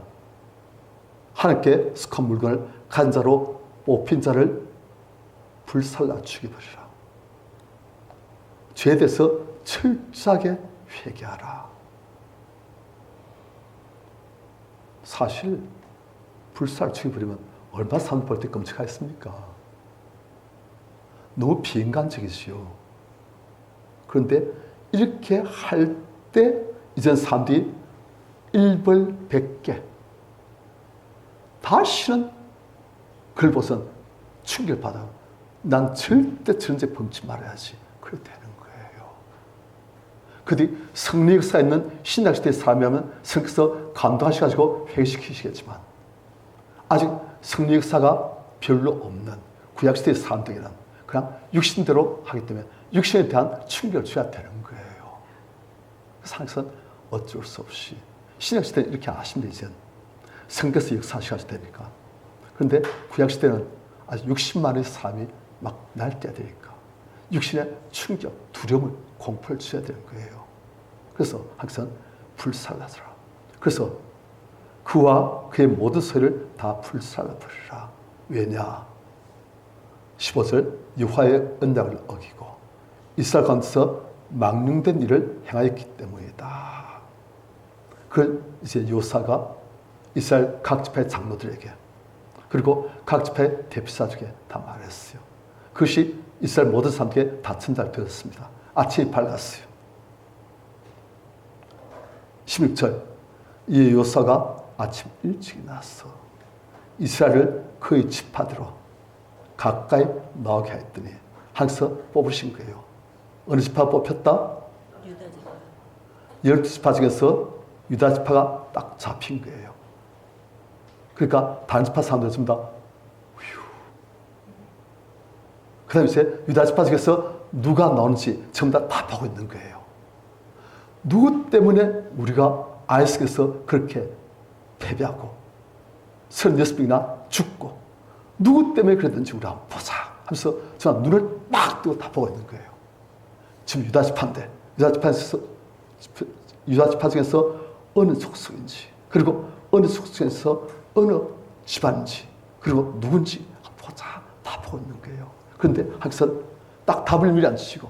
하나님께 속한 물건을 간 자로 뽑힌 자를 불살라 죽여버리라. 죄에 대해서 철저하게 회개하라. 사실 불살 죽여버리면 얼마나 사람 볼 때 끔찍하겠습니까? 너무 비인간적이지요. 그런데 이렇게 할 때 이젠 사람들이 일벌백계 다시는 그걸 보선 충격을 받아요. 난 절대 저런 죄 범치 말아야지. 그렇게 되는 거예요. 그뒤 성리 역사에 있는 신약시대의 사람이라면 성께서 감동하셔가지고 회개시키시겠지만 아직 성리 역사가 별로 없는 구약시대의 사람들에게는 그냥 육신대로 하기 때문에 육신에 대한 충격을 줘야 되는 거예요. 그래서 어쩔 수 없이 신약시대는 이렇게 하시면 이제 성께서 역사하셔야 되니까. 그런데 구약시대는 아직 60만의 사람이 막 날뛰어야 되니까 육신의 충격, 두려움을, 공포를 줘야 되는 거예요. 그래서 항상 불살라서라. 그래서 그와 그의 모든 소리를 다 불살라버리라. 왜냐? 15절 여호와의 언약을 어기고 이스라엘 가운데서 망령된 일을 행하였기 때문이다. 그걸 이제 요사가 이스라엘 각 지파의 장로들에게 그리고 각 지파의 대피사들에게 다 말했어요. 그것이 이스라엘 모든 사람들에게 다 천장을 들었습니다. 아침이 밝았어요. 16절 이 요사가 아침 일찍 나서 이스라엘을 그의 지파대로 가까이 나오게 했더니 하나님께서 뽑으신 거예요. 어느 지파 뽑혔다? 유다지파. 12지파 중에서 유다지파가 딱 잡힌 거예요. 그러니까 다른 지파 사람들 전부 다 휴. 그 다음에 이제 유다지파 중에서 누가 나오는지 전부 다 보고 있는 거예요. 누구 때문에 우리가 아이스에서 그렇게 패배하고 36명이나 죽고 누구 때문에 그랬는지 우리 한번 보자 하면서 저는 눈을 막 뜨고 다 보고 있는 거예요. 지금 유다지파인데 유다지파 중에서 어느 족속인지 그리고 어느 족속에서 어느 집안인지 그리고 누군지 보고 있는 거예요. 그런데 하나님께서 딱 답을 미리 안 주시고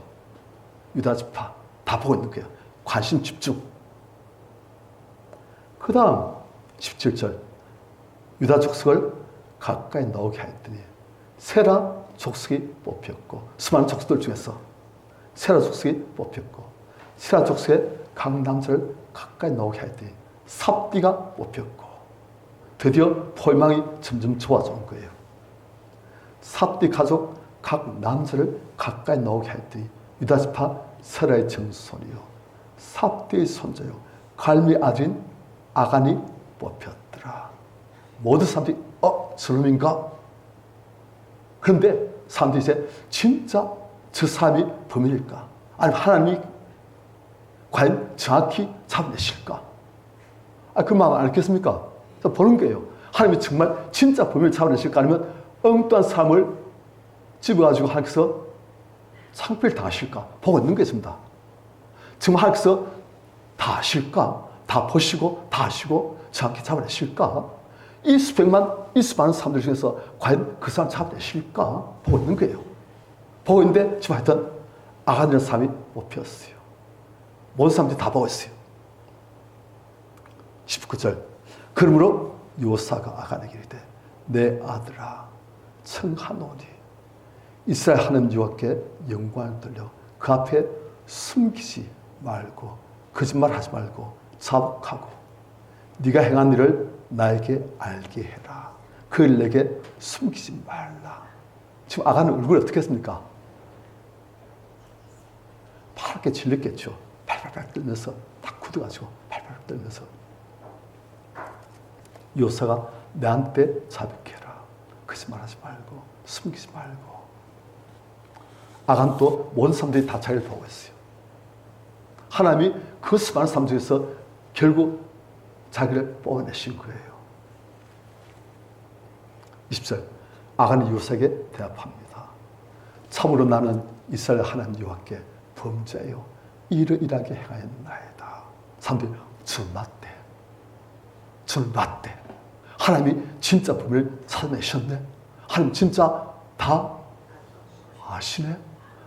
유다 지파 다 보고 있는 거예요. 관심 집중. 그 다음 17절 유다 족속을 가까이 나오게 하였더니 세라 족속이 뽑혔고 수많은 족속들 중에서 세라 족속이 뽑혔고 세라 족속의 각 남자를 가까이 나오게 하였더니 삽디가 뽑혔고 드디어 포만이 점점 좋아져 온 거예요. 삽디 가족 각 남자를 가까이 나오게 하였더니 유다 지파 세라의 정손이요 삽디의 손자요 갈미 아들인 아간이 뽑혔더라. 모든 사람들이 저놈인가? 그런데 사람들이 이제 진짜 저 사람이 범인일까? 아니면 하나님이 과연 정확히 잡아내실까? 그 마음 알겠습니까? 보는 거예요. 하나님이 정말 진짜 범인을 잡아내실까? 아니면 엉뚱한 사람을 집어가지고 하나님께서 창피를 당하실까? 보고 있는 것입니다. 정말 하나님께서 다 아실까? 다 보시고 다 아시고 정확히 잡아내실까? 이 수많은 사람들 중에서 과연 그 사람 잡아내실까? 보고 있는 거예요. 보고 있는데 지금 하여튼 아간이라는 사람이 뽑혔어요. 모든 사람들이 다 보고 있어요. 19절 그러므로 요사가 아간에게 이르되 내 아들아 청하노니 이스라엘 하나님 여호와께 영광을 돌려 그 앞에 숨기지 말고 거짓말하지 말고 자복하고 네가 행한 일을 나에게 알게 해라. 그 일 내게 숨기지 말라. 지금 아간은 얼굴이 어떻게 했습니까? 파랗게 질렸겠죠. 팔팔팔 떨면서 딱 굳어가지고 팔팔 떨면서 요사가 내한테 자백해라. 거짓말하지 말고 숨기지 말고. 아간 또 모든 사람들이 다 자기를 보고 있어요. 하나님이 그 수많은 사람 중에서 결국 자기를 뽑아내신 거예요. 20절 아간이 요사에게 대답합니다. 참으로 나는 이스라엘 하나님 여호와께 범죄하여 이러이러하게 행하였나이다. 사람들이 저는 낫대. 하나님이 진짜 범인을 찾아내셨네. 하나님 진짜 다 아시네.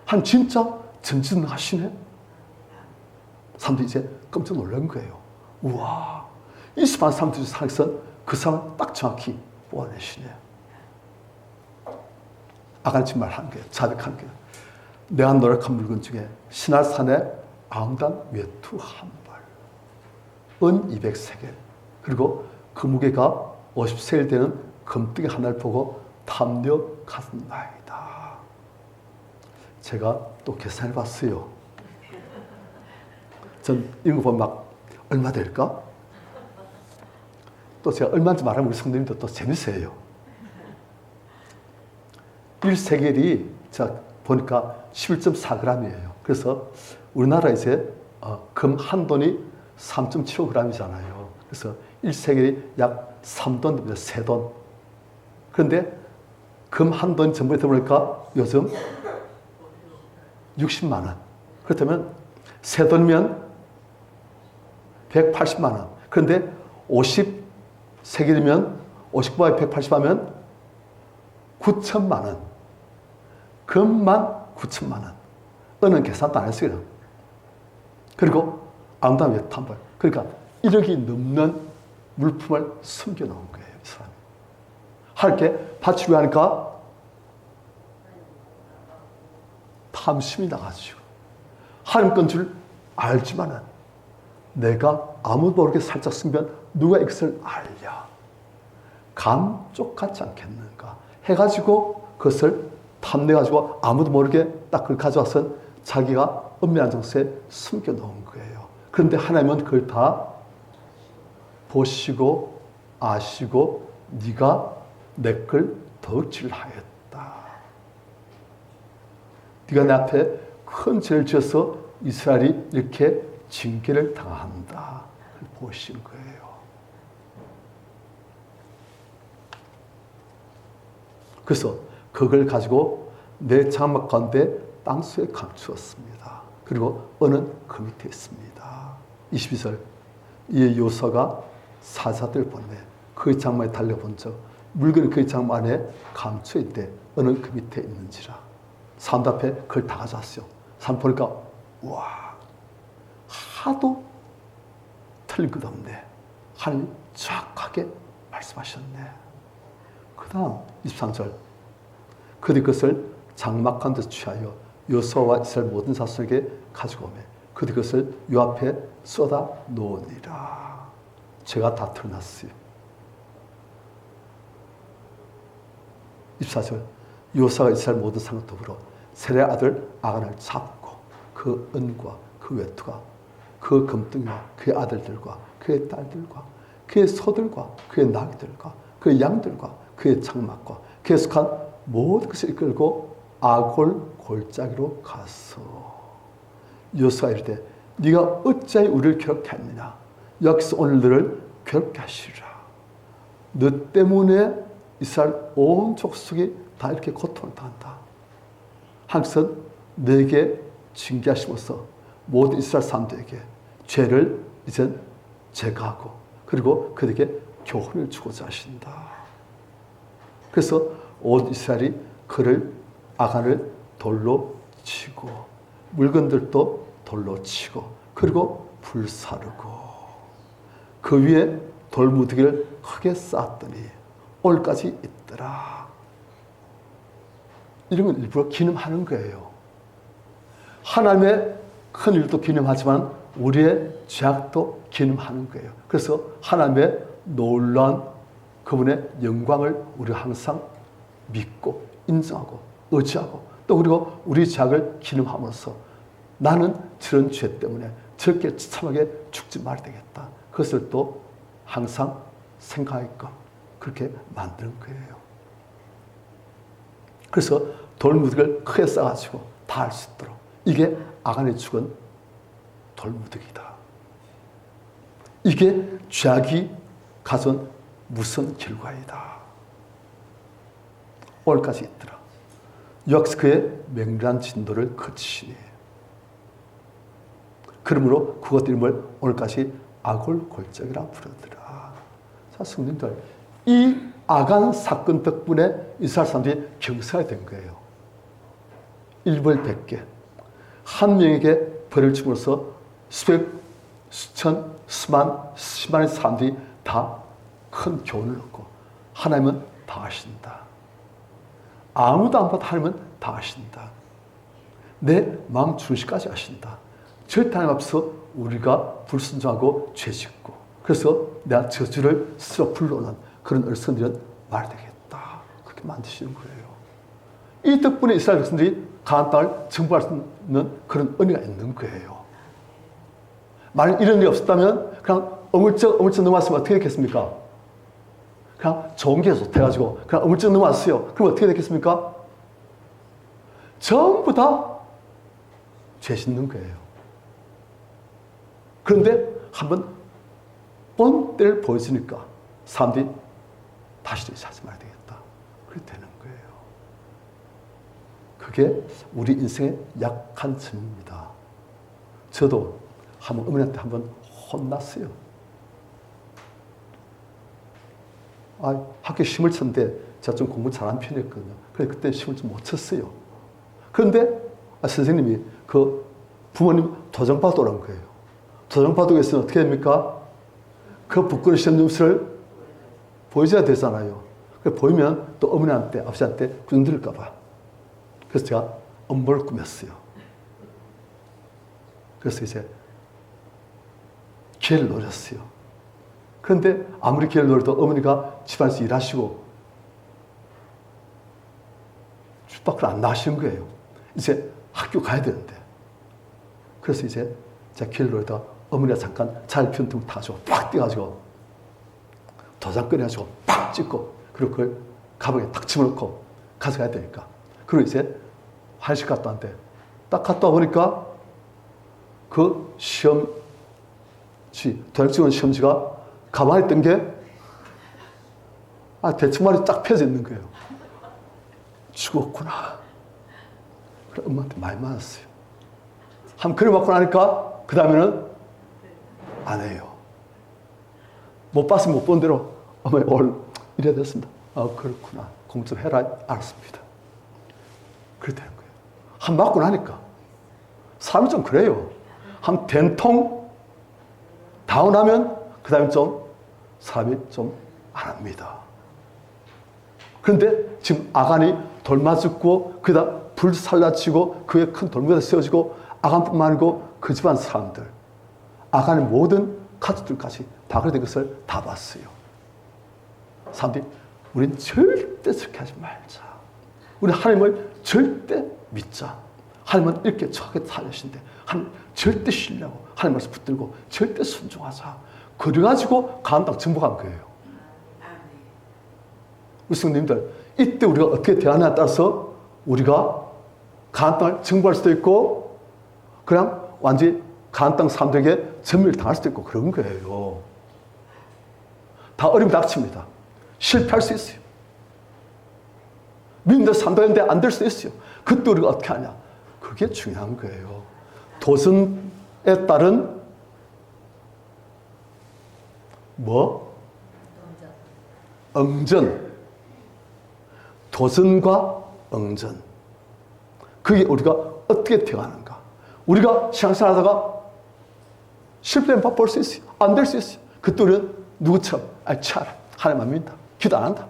하나님 진짜 전진하시네. 사람들이 이제 깜짝 놀란 거예요. 우와, 이 수많은 사람들이 살아서 그 사람을 딱 정확히 뽑아내시네. 아간이 지금 말한 거예요. 자백한 거예요. 내가 노력한 물건 중에 시나산의 아름다운 외투 한 벌, 은 200세겔, 그리고 그 무게가 50세겔 되는 금뜨기 하나를 보고 탐욕하였나이다. 제가 또 계산해 봤어요. 전 이런 거 보면 막 얼마 될까? 또 제가 얼마인지 말하면 우리 성도님도 또 재밌어요. 1세겔이 제가 보니까 11.4g이에요. 그래서 우리나라 이제 금 한 돈이 3.75g이잖아요. 그래서 1세겔이 약 3돈 됩니다. 3돈. 그런데 금 한 돈이 전부에 들어보니까 요즘 60만 원. 그렇다면 3돈이면 180만 원. 그런데 50세겔이면 50곱하기 180 하면 9천만 원. 금만 9천만 원. 은은 계산도 안 했어요. 그리고 아름다운 외투 한 벌. 그러니까 1억이 넘는 물품을 숨겨놓은 거예요. 이 사람이. 하나님께 바치려고 하니까 탐심이 나가지고 하나님 건 줄 알지만은 내가 아무도 모르게 살짝 숨기면 누가 이것을 알랴. 감쪽 같지 않겠는가 해가지고 그것을 탐내가지고 아무도 모르게 딱 그걸 가져와서 자기가 은밀한 장소에 숨겨놓은 거예요. 그런데 하나님은 그걸 다 보시고 아시고 네가 내 걸 덕질하였다. 네가 내 앞에 큰 죄를 지어서 이스라엘이 이렇게 징계를 당한다. 그걸 보신 거예요. 그래서 그걸 가지고 내 장막 가운데 땅속에 감추었습니다. 그리고 은은 그 밑에 있습니다. 22절 이에 요사가 사자들 보내 그 장막에 달려본 적 물건이 그 장 안에 감춰 있대. 어느 그 밑에 있는지라. 사람들 앞에 그걸 다 가져왔어요. 사람 보니까 와, 하도 틀린 것 없네. 하나님이 정확하게 말씀하셨네. 그 다음 23절. 그들이 그것을 장막한 데 취하여 여호수아와 이스라엘 모든 자손에게 가지고 오매 그들이 그것을 요 앞에 쏟아 놓으니라. 죄가 다 드러났어요. 24절. 여호수아가 이스라엘 모든 상과 더불어 세례 아들 아간을 잡고 그 은과 그 외투가 그 금등이와 그의 아들들과 그의 딸들과 그의 소들과 그의 나귀들과 그의 양들과 그의 장막과 그의 속한 모든 것을 이끌고 아골 골짜기로 가서 여호수아 이르되 네가 어찌하여 우리를 괴롭게 했느냐. 여기서 오늘 너를 괴롭게 하시리라. 너 때문에 이스라엘 온 족속이 다 이렇게 고통을 당한다. 하나님께서 너에게 징계하심으로써 모든 이스라엘 사람들에게 죄를 이제 제거하고 그리고 그들에게 교훈을 주고자 하신다. 그래서 온 이스라엘이 그를 아간을 돌로 치고 물건들도 돌로 치고 그리고 불사르고 그 위에 돌무더기를 크게 쌓았더니 오늘까지 있더라. 이런 건 일부러 기념하는 거예요. 하나님의 큰 일도 기념하지만 우리의 죄악도 기념하는 거예요. 그래서 하나님의 놀라운 그분의 영광을 우리가 항상 믿고 인정하고 의지하고 또 그리고 우리 죄악을 기념함으로써 나는 저런 죄 때문에 저렇게 처참하게 죽지 말아야 되겠다. 그것을 또 항상 생각하게끔 그렇게 만드는 거예요. 그래서 돌무더기를 크게 쌓아가지고 다 할 수 있도록 이게 아간이 죽은 돌무더기다. 이게 죄악이 가져온 무슨 결과이다. 오늘까지 있더라. 여기서 그의 맹렬한 진도를 거치시니 그러므로 그것 이름을 오늘까지 아골 골짜기라 부르더라. 자, 성도님들, 이 아간 사건 덕분에 이스라엘 사람들이 경사가 된 거예요. 일벌 100개. 한 명에게 벌을 줌으로써 수백, 수천, 수만의 사람들이 다 큰 교훈을 얻고 하나님은 다 하신다. 아무도 안 봐도 하나님은 다 하신다. 내 마음 중심까지 하신다. 절대 하나님 앞에서 우리가 불순종하고 죄짓고 그래서 내가 저주를 스스로 불러오는 그런 어르신들은 말이 되겠다. 그렇게 만드시는 거예요. 이 덕분에 이스라엘 백성들이 가나안 땅을 정복할 수 있는 그런 은혜가 있는 거예요. 만약 이런 일이 없었다면 그냥 어물쩍 넘어왔으면 어떻게 됐겠습니까? 그냥 좋은 게 좋대가지고 그냥 어물쩍 넘어왔어요. 그럼 어떻게 됐겠습니까? 전부 다 죄 짓는 거예요. 그런데 한번 본때를 보여주니까 사람들이 다시 하지 말아야 되겠다. 그렇게 되는 거예요. 그게 우리 인생의 약한 점입니다. 저도 한번 어머니한테 한번 혼났어요. 학교에 시험을 쳤는데 제가 좀 공부 잘하는 편이었거든요. 그래서 그때 시험을 좀 못 쳤어요. 그런데 선생님이 그 부모님 도장받아 오라는 거예요. 도장받고 있으면 어떻게 됩니까? 그 부끄러운 시험 점수를 보여줘야 되잖아요. 보이면 또 어머니한테, 아버지한테 군들을까 봐. 그래서 제가 엄벌을 꾸몄어요. 그래서 이제 기회를 노렸어요. 그런데 아무리 기회를 노려도 어머니가 집안에서 일하시고 집 밖으로 안 나가시는 거예요. 이제 학교 가야 되는데. 그래서 이제 제가 기회를 노리다가 어머니가 잠깐 잘 피운 등 타가지고 팍 뛰어가지고 도장 꺼내가지고 팍 찍고 그리고 그걸 가방에 탁 집어넣고 가져가야 되니까. 그리고 이제 한식 갔다 왔는데 딱 갔다 와보니까 그 시험지, 도장 찍은 시험지가 가방에 있던 게 대충말이 쫙 펴져 있는 거예요. 죽었구나. 그래 엄마한테 많이 맞았어요. 한 그래 맞고 나니까 그 다음에는 안 해요. 못 봤으면 못 본 대로 어머니 오늘 이래야 됐습니다. 그렇구나. 공부 좀 해라. 알았습니다. 그렇게 되는 거예요. 한 맞고 나니까 사람이 좀 그래요. 한 된통 다운하면 그 다음에 좀 사람이 좀 안 합니다. 그런데 지금 아간이 돌 맞고 그다 불 살라치고 그의 큰 돌무게가 세워지고 아간뿐만 아니고 그 집안 사람들, 아간의 모든 가족들까지 다 그렇게 된 것을 다 봤어요. 사람들이 우린 절대 저렇게 하지 말자. 우리 하나님을 절대 믿자. 하나님은 이렇게 저렇게 살려주신데 하나님 절대 신뢰하고 하나님 말씀 붙들고 절대 순종하자. 그래가지고 가나안 땅 정복한 거예요. 우리 성도님들, 이때 우리가 어떻게 대하냐에 따라서 우리가 가나안 땅을 정복할 수도 있고 그냥 완전히 가나안 땅 사람들에게 전멸당할 수도 있고 그런 거예요. 다 어려움이 닥칩니다. 실패할 수 있어요. 믿음대로 산다는데 안 될 수도 있어요. 그때 우리가 어떻게 하냐. 그게 중요한 거예요. 도전에 따른 뭐? 응전. 도전과 응전. 그게 우리가 어떻게 되어가는가. 우리가 신앙생활하다가 실패하면 볼 수 있어요. 안 될 수 있어요. 그때 우리는 누구처럼 차라 하나님 안 믿는다. 기도 안 한다.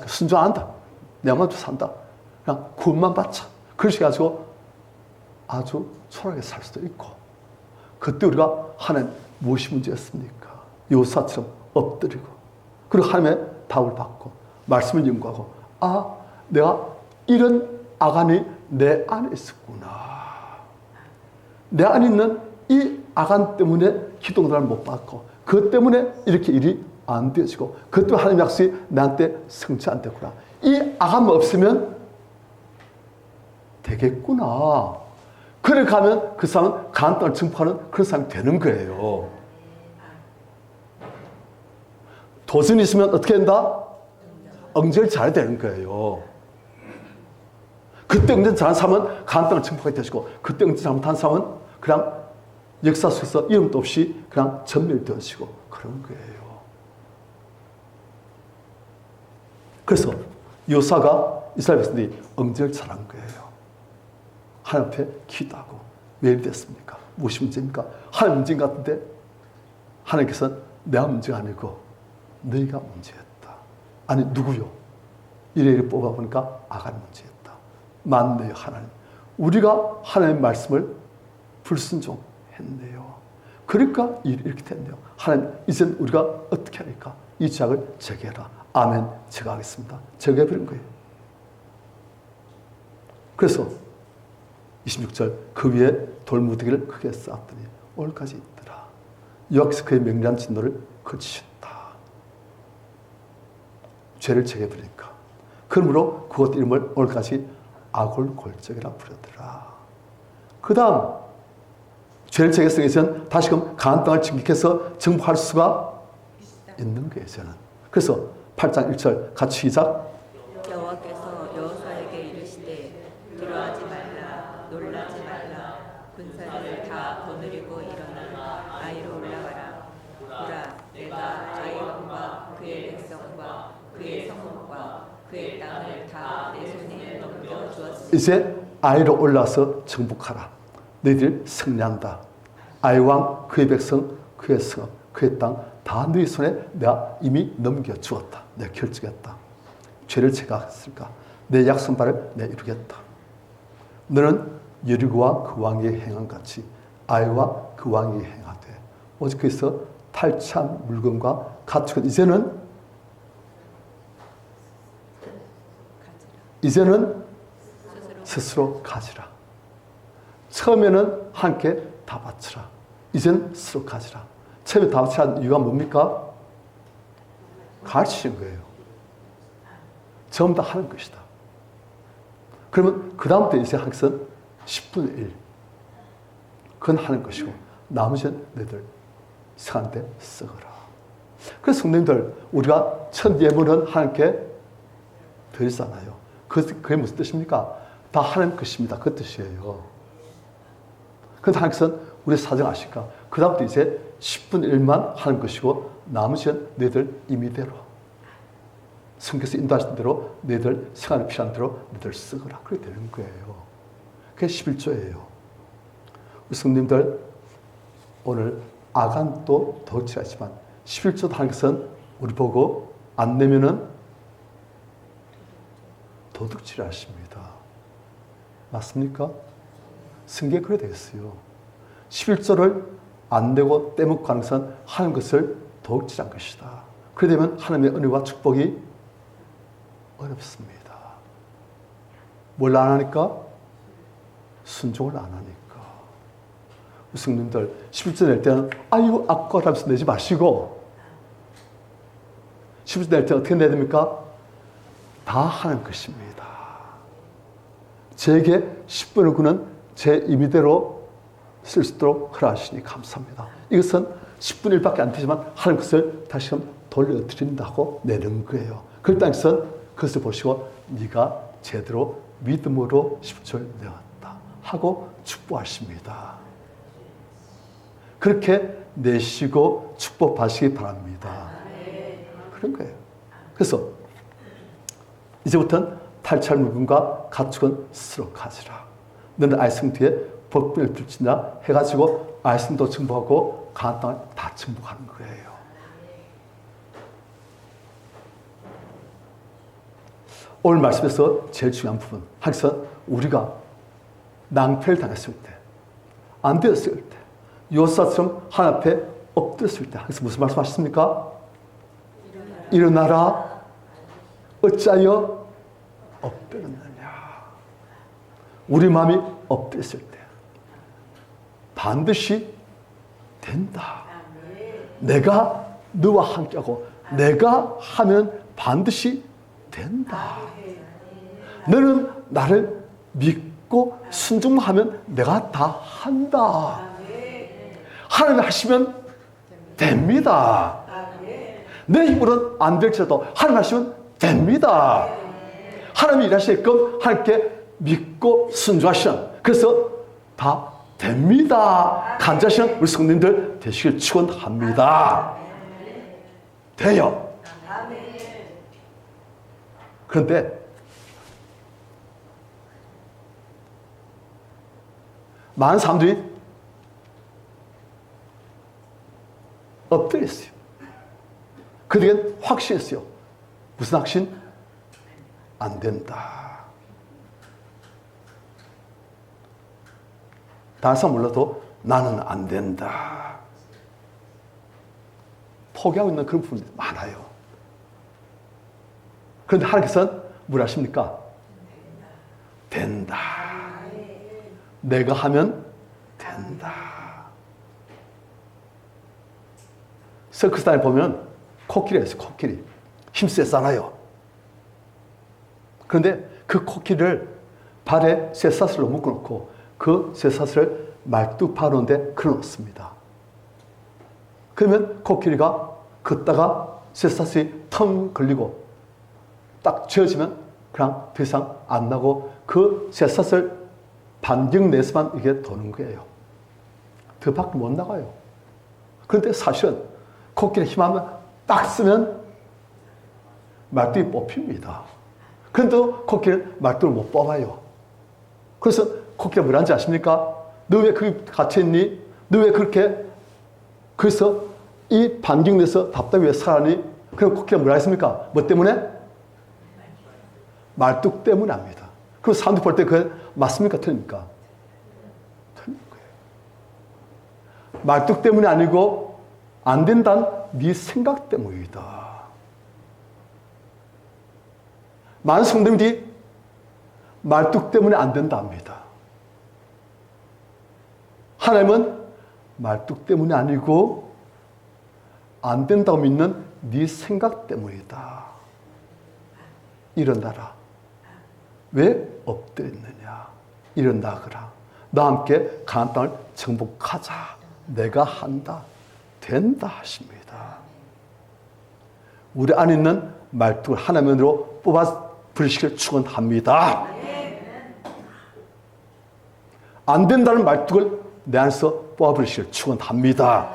순종 안 한다. 내 마음대로 산다. 그냥 구원만 받자. 그렇게 해가지고 아주 초라하게 살 수도 있고 그때 우리가 하나님 무엇이 문제였습니까? 요사처럼 엎드리고 그리고 하나님의 답을 받고 말씀을 연구하고 내가 이런 아간이 내 안에 있었구나. 내 안에 있는 이 아간 때문에 기도를 못 받고 그것 때문에 이렇게 일이 안 되어지고 그것 때문에 하나님 약속이 나한테 성취 안 됐구나. 이 아간만 없으면 되겠구나. 그래 가면 그 사람은 가나안 땅을 정복하는 그런 사람이 되는 거예요. 도전이 있으면 어떻게 된다? 응전을 잘해야 되는 거예요. 그때 응전 잘하는 사람은 가나안 땅을 정복하게 되시고 그때 응전 잘못한 사람은 그냥 역사 속에서 이름도 없이 그냥 전멸되어지고 그런 거예요. 그래서 요사가 이스라엘 백성들이 응전을 잘한 거예요. 하나님 앞에 기도하고 왜 됐습니까? 무엇이 문제입니까? 하나님 문제인 것 같은데 하나님께서는 내가 문제가 아니고 너희가 문제였다. 아니 누구요? 이래 뽑아보니까 아간이 문제였다. 맞네요. 하나님. 우리가 하나님의 말씀을 불순종했네요. 그러니까 이렇게 됐네요. 하나님 이젠 우리가 어떻게 하니까 이 죄악을 제거해라. 아멘. 제가 하겠습니다. 제거해버린 거예요. 그래서 26절 그 위에 돌무더기를 크게 쌓았더니 오늘까지 있더라. 여기서 그의 명료한 진노를 그치셨다. 죄를 제거해버리니까. 그러므로 그것 이름을 오늘까지 아골골적이라 부르더라. 그 다음 죄를 제거했으니 이제는 다시금 가나안 땅을 진격해서 정복할 수가 있는 거예요. 저는. 그래서 8장 1절 같이 시작. 여호와께서 여호수아에게 이르시되 두려워하지 말라 놀라지 말라 군사를 다 거느리고 일어나 아이로 올라가라. 보라 내가 아이 왕과 그의 백성과 그의 성읍과 그의 땅을 다 내 손에 넘겨주었으니 이제 아이로 올라서 정복하라. 너희들 승리한다. 아이 왕 그의 백성 그의 성읍 그의 땅 다 너희 손에 내가 이미 넘겨주었다. 내가 결정했다. 죄를 제거했을까? 내 약속 바를 내가 이루겠다. 너는 여리고와 그 왕이 행한 같이 아이와 그 왕이 행하되 오직 거기서 탈취한 물건과 가축은 이제는 스스로 가지라. 처음에는 함께 다 바치라. 이제는 스스로 가지라. 처음에 다 바치라는 이유가 뭡니까? 가르치는 거예요. 전부 다 하는 것이다. 그러면 그 다음부터 이제 한 것은 10분의 1. 그건 하는 것이고 나머지는 너희들 이상한데 썩어라. 그래서 성도님들 우리가 첫 예물은 하나님께 드리잖아요. 그게 무슨 뜻입니까? 다 하나님 것입니다. 그 뜻이에요. 그런데 하나님께서는 우리 사정 아실까? 그 다음부터 이제 10분의 1만 하는 것이고 나머지는 너희들 임의대로. 성경에서 인도하신 대로 너희들 생활에 필요한 대로 너희들 쓰거라. 그렇게 되는 거예요. 그게 11조예요. 우리 성님들 오늘 아간도 도치하지만 11조도 하는 것은 우리 보고 안 내면은 도둑질 하십니다. 맞습니까? 성경에 그래 되겠어요. 11조를 안 내고 떼먹고 하는 것은 하는 것을 도둑질한 것이다. 그래 되면 하나님의 은혜와 축복이 어렵습니다. 뭘 안 하니까? 순종을 안 하니까. 스승님들 11조 낼 때는 아이고 아까라면서 내지 마시고 11조 낼 때 어떻게 내야 됩니까? 다 하는 것입니다. 제게 10분의 9는 제 임의대로 쓸 수 있도록 허락하시니 감사합니다. 이것은 10분의 1밖에 안 되지만 하는 것을 다시금 돌려드린다고 내는 거예요. 그럴 때는 그것을 보시고 네가 제대로 믿음으로 10조를 내었다 하고 축복하십니다. 그렇게 내시고 축복받으시기 바랍니다. 그런 거예요. 그래서 이제부터는 탈취할 물건과 가축은 스스로 가지라. 너는 아이성 뒤에 법분을 둘지나 해가지고 아이성도 정복하고 강한 땅을 다 정복하는 거예요. 오늘 말씀에서 제일 중요한 부분, 항상 우리가 낭패를 당했을 때, 안 되었을 때, 요사처럼 하나님 앞에 엎드렸을 때, 항상 무슨 말씀 하셨습니까? 일어나라. 어찌하여 엎드렸느냐. 우리 마음이 엎드렸을 때 반드시 된다. 내가 너와 함께하고 내가 하면 반드시 된다. 너는 나를 믿고 순종하면 내가 다 한다. 하나님 하시면 됩니다. 내 힘으로는 안 될지라도 하나님 하시면 됩니다. 하나님이 일하시게끔 하나님께 믿고 순종하시는, 그래서 다 됩니다. 간자하시는 우리 성도님들 되시길 축원합니다. 돼요. 그런데 많은 사람들이 엎드렸어요. 그들은 확신했어요. 무슨 확신? 안 된다. 다른 사람 몰라도 나는 안 된다. 포기하고 있는 그런 부분들이 많아요. 그런데 하나님께서는 뭘 하십니까? 된다. 내가 하면 된다. 서커스단에 보면 코끼리가 있어요. 코끼리. 힘세잖아요. 그런데 그 코끼리를 발에 쇠사슬로 묶어놓고 그 쇠사슬을 말뚝파는데 걸어놓습니다. 그러면 코끼리가 걷다가 쇠사슬이 텅 걸리고 딱 쥐어지면 그냥 더 이상 안 나고 그 쇠사슬 반경 내에서만 이게 도는 거예요. 더 밖에 못 나가요. 그런데 사실은 코끼리 힘하면 딱 쓰면 말뚝이 뽑힙니다. 그런데도 코끼리는 말뚝을 못 뽑아요. 그래서 코끼리가 뭐라는지 아십니까? 너 왜 거기 갇혀있니? 너 왜 그렇게 그래서 이 반경 내에서 답답히 왜 살아니? 그럼 코끼리가 뭐라 했습니까? 뭐 때문에? 말뚝 때문에 합니다. 그럼 사람들 볼 때 그게 맞습니까? 틀립니까? 틀린 거예요. 말뚝 때문이 아니고 안 된다는 네 생각 때문이다. 많은 성도님들이 말뚝 때문에 안 된다 합니다. 하나님은 말뚝 때문이 아니고 안 된다고 믿는 네 생각 때문이다. 일어나라. 왜 엎드렸느냐? 일어나거라. 나와 함께 가나안 땅을 정복하자. 내가 한다. 된다 하십니다. 우리 안에 있는 말뚝을 하나님으로 뽑아 부리시길 축원합니다. 안 된다는 말뚝을 내 안에서 뽑아 부리시길 축원합니다.